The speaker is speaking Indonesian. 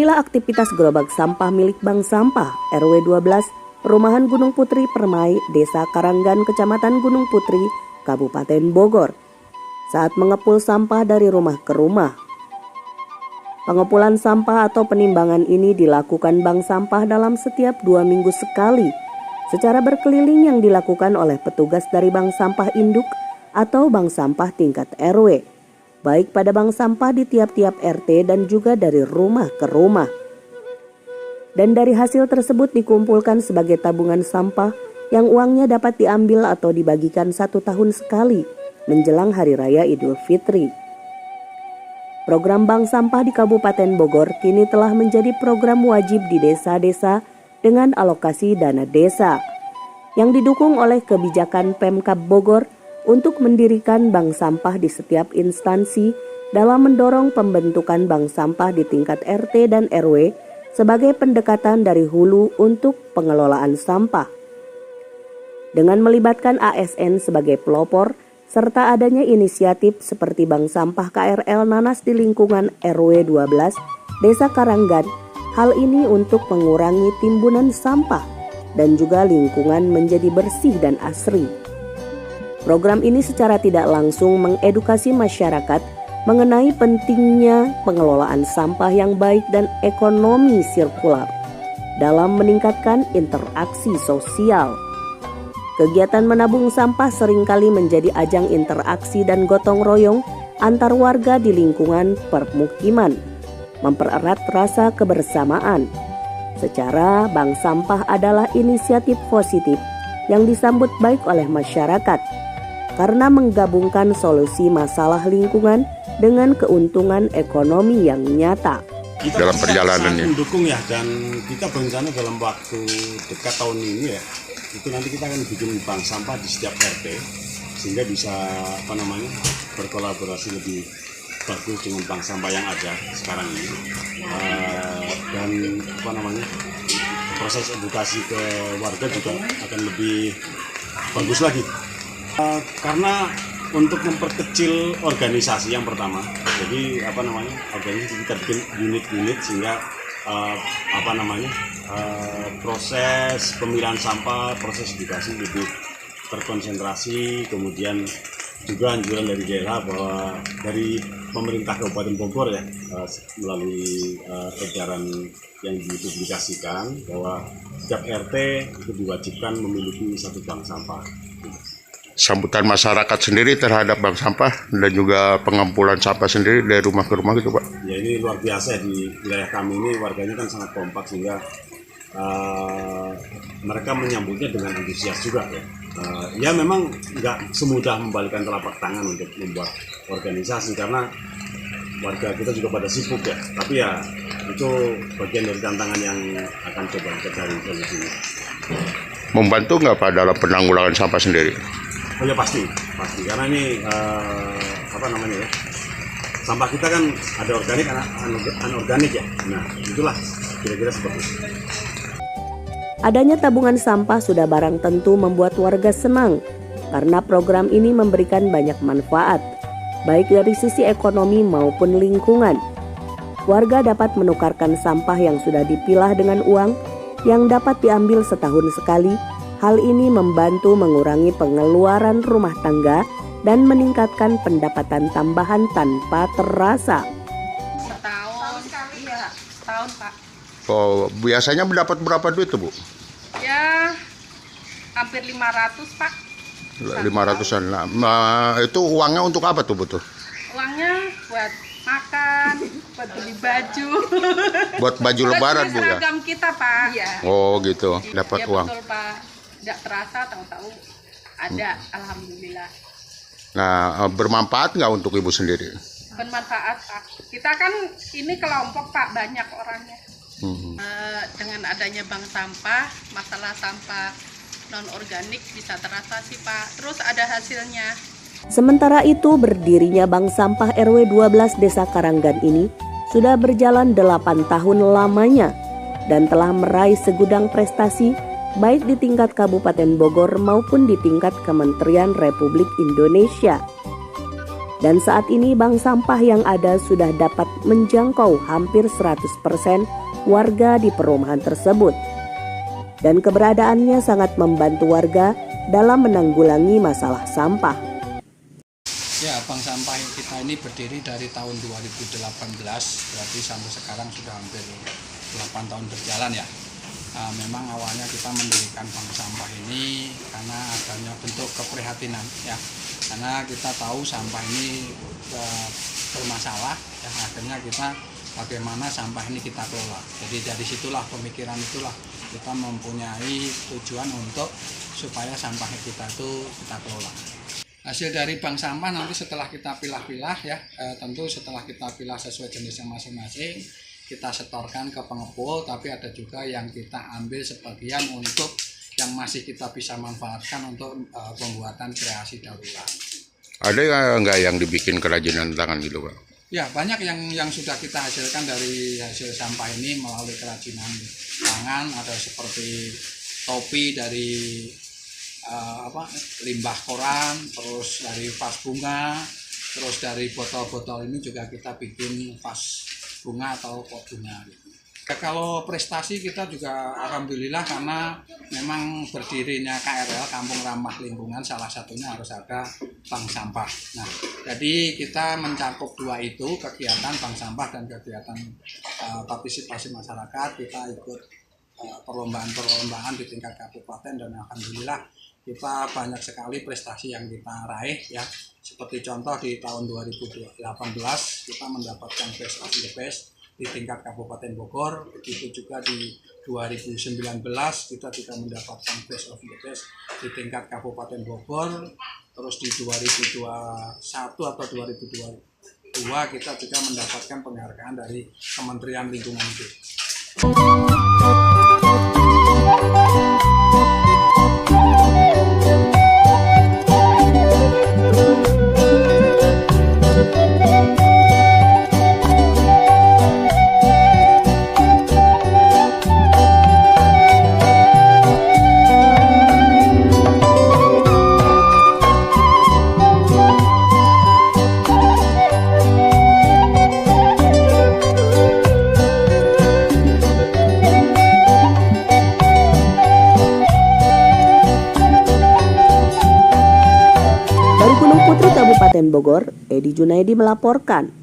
Inilah aktivitas gerobak sampah milik Bank Sampah RW 12 Perumahan Gunung Putri Permai, Desa Karanggan, Kecamatan Gunung Putri, Kabupaten Bogor, saat mengepul sampah dari rumah ke rumah. Pengepulan sampah atau penimbangan ini dilakukan Bank Sampah dalam setiap 2 minggu sekali, secara berkeliling yang dilakukan oleh petugas dari Bank Sampah Induk atau Bank Sampah tingkat RW, baik pada bank sampah di tiap-tiap RT dan juga dari rumah ke rumah. Dan dari hasil tersebut dikumpulkan sebagai tabungan sampah yang uangnya dapat diambil atau dibagikan 1 tahun sekali menjelang Hari Raya Idul Fitri. Program Bank Sampah di Kabupaten Bogor kini telah menjadi program wajib di desa-desa dengan alokasi dana desa, yang didukung oleh kebijakan Pemkab Bogor untuk mendirikan bank sampah di setiap instansi dalam mendorong pembentukan bank sampah di tingkat RT dan RW sebagai pendekatan dari hulu untuk pengelolaan sampah. Dengan melibatkan ASN sebagai pelopor, serta adanya inisiatif seperti Bank Sampah KRL Nanas di lingkungan RW 12, Desa Karanggan, hal ini untuk mengurangi timbunan sampah dan juga lingkungan menjadi bersih dan asri. Program ini secara tidak langsung mengedukasi masyarakat mengenai pentingnya pengelolaan sampah yang baik dan ekonomi sirkular dalam meningkatkan interaksi sosial. Kegiatan menabung sampah seringkali menjadi ajang interaksi dan gotong royong antar warga di lingkungan permukiman, mempererat rasa kebersamaan. Secara Bank Sampah adalah inisiatif positif yang disambut baik oleh masyarakat karena menggabungkan solusi masalah lingkungan dengan keuntungan ekonomi yang nyata. Kita dalam perjalanan ini mendukung ya, dan kita berencana dalam waktu dekat tahun ini ya, itu nanti kita akan bikin bank sampah di setiap RT sehingga bisa berkolaborasi lebih bagus dengan bank sampah yang ada sekarang ini, dan proses edukasi ke warga juga akan lebih bagus lagi. Karena untuk memperkecil organisasi yang pertama, jadi organisasi kita bikin unit-unit sehingga proses pemilihan sampah, proses edukasi lebih terkonsentrasi. Kemudian juga anjuran dari daerah bahwa dari pemerintah Kabupaten Bogor ya, melalui edaran yang dipublikasikan bahwa setiap RT itu diwajibkan memiliki 1 bank sampah. Sambutan masyarakat sendiri terhadap bank sampah dan juga pengumpulan sampah sendiri dari rumah ke rumah gitu Pak? Ya, ini luar biasa di wilayah kami ini, warganya kan sangat kompak sehingga mereka menyambutnya dengan antusias juga ya. Ya memang nggak semudah membalikkan telapak tangan untuk membuat organisasi karena warga kita juga pada sibuk ya, tapi ya itu bagian dari tantangan yang akan coba kita cari solusinya. Membantu nggak Pak dalam penanggulangan sampah sendiri? Oh ya pasti, karena ini sampah kita kan ada organik, anorganik ya. Nah itulah kira-kira seperti itu. Adanya tabungan sampah sudah barang tentu membuat warga senang karena program ini memberikan banyak manfaat, baik dari sisi ekonomi maupun lingkungan. Warga dapat menukarkan sampah yang sudah dipilah dengan uang yang dapat diambil setahun sekali. Hal ini membantu mengurangi pengeluaran rumah tangga dan meningkatkan pendapatan tambahan tanpa terasa. Setahun Pak. Oh, biasanya mendapat berapa duit tuh Bu? Ya, hampir 500 Pak. 500-an. Nah, itu uangnya untuk apa tuh Bu tuh? Uangnya buat makan, buat beli baju. Buat baju lebaran Bu ya? Seragam kita Pak. Iya. Oh gitu, dapat uang. Betul Pak. Tidak terasa, tahu-tahu ada, alhamdulillah. Nah, bermanfaat nggak untuk Ibu sendiri? Bermanfaat Pak. Kita kan ini kelompok Pak, banyak orangnya. Dengan adanya bank sampah, masalah sampah non-organik bisa terasa sih Pak. Terus ada hasilnya. Sementara itu berdirinya Bank Sampah RW 12 Desa Karanggan ini sudah berjalan 8 tahun lamanya dan telah meraih segudang prestasi baik di tingkat Kabupaten Bogor maupun di tingkat Kementerian Republik Indonesia. Dan saat ini bank sampah yang ada sudah dapat menjangkau hampir 100% warga di perumahan tersebut. Dan keberadaannya sangat membantu warga dalam menanggulangi masalah sampah. Ya, bank sampah kita ini berdiri dari tahun 2018, berarti sampai sekarang sudah hampir 8 tahun berjalan ya. Memang awalnya kita mendirikan bank sampah ini karena adanya bentuk keprihatinan ya. Karena kita tahu sampah ini bermasalah ya, akhirnya kita bagaimana sampah ini kita kelola. Jadi dari situlah pemikiran itulah kita mempunyai tujuan untuk supaya sampah kita itu kita kelola. Hasil dari bank sampah nanti setelah kita pilah-pilah ya, tentu setelah kita pilah sesuai jenisnya masing-masing, kita setorkan ke pengepul, tapi ada juga yang kita ambil sebagian untuk yang masih kita bisa manfaatkan untuk pembuatan kreasi daur ulang. Ada nggak yang dibikin kerajinan tangan gitu Pak? Ya, banyak yang sudah kita hasilkan dari hasil sampah ini melalui kerajinan tangan, ada seperti topi dari limbah koran, terus dari vas bunga, terus dari botol-botol ini juga kita bikin vas bunga atau pot bunga gitu. Ya, kalau prestasi kita juga alhamdulillah karena memang berdirinya KRL Kampung Ramah Lingkungan salah satunya harus ada bank sampah. Nah, jadi kita mencakup dua itu, kegiatan bank sampah dan kegiatan partisipasi masyarakat. Kita ikut perlombaan-perlombaan di tingkat kabupaten dan alhamdulillah kita banyak sekali prestasi yang kita raih ya. Seperti contoh di tahun 2018 kita mendapatkan Best of the Best di tingkat Kabupaten Bogor. Begitu juga di 2019 kita juga mendapatkan Best of the Best di tingkat Kabupaten Bogor. Terus di 2021 atau 2022 kita juga mendapatkan penghargaan dari Kementerian Lingkungan Hidup. Kabupaten Bogor, Edi Junaidi melaporkan.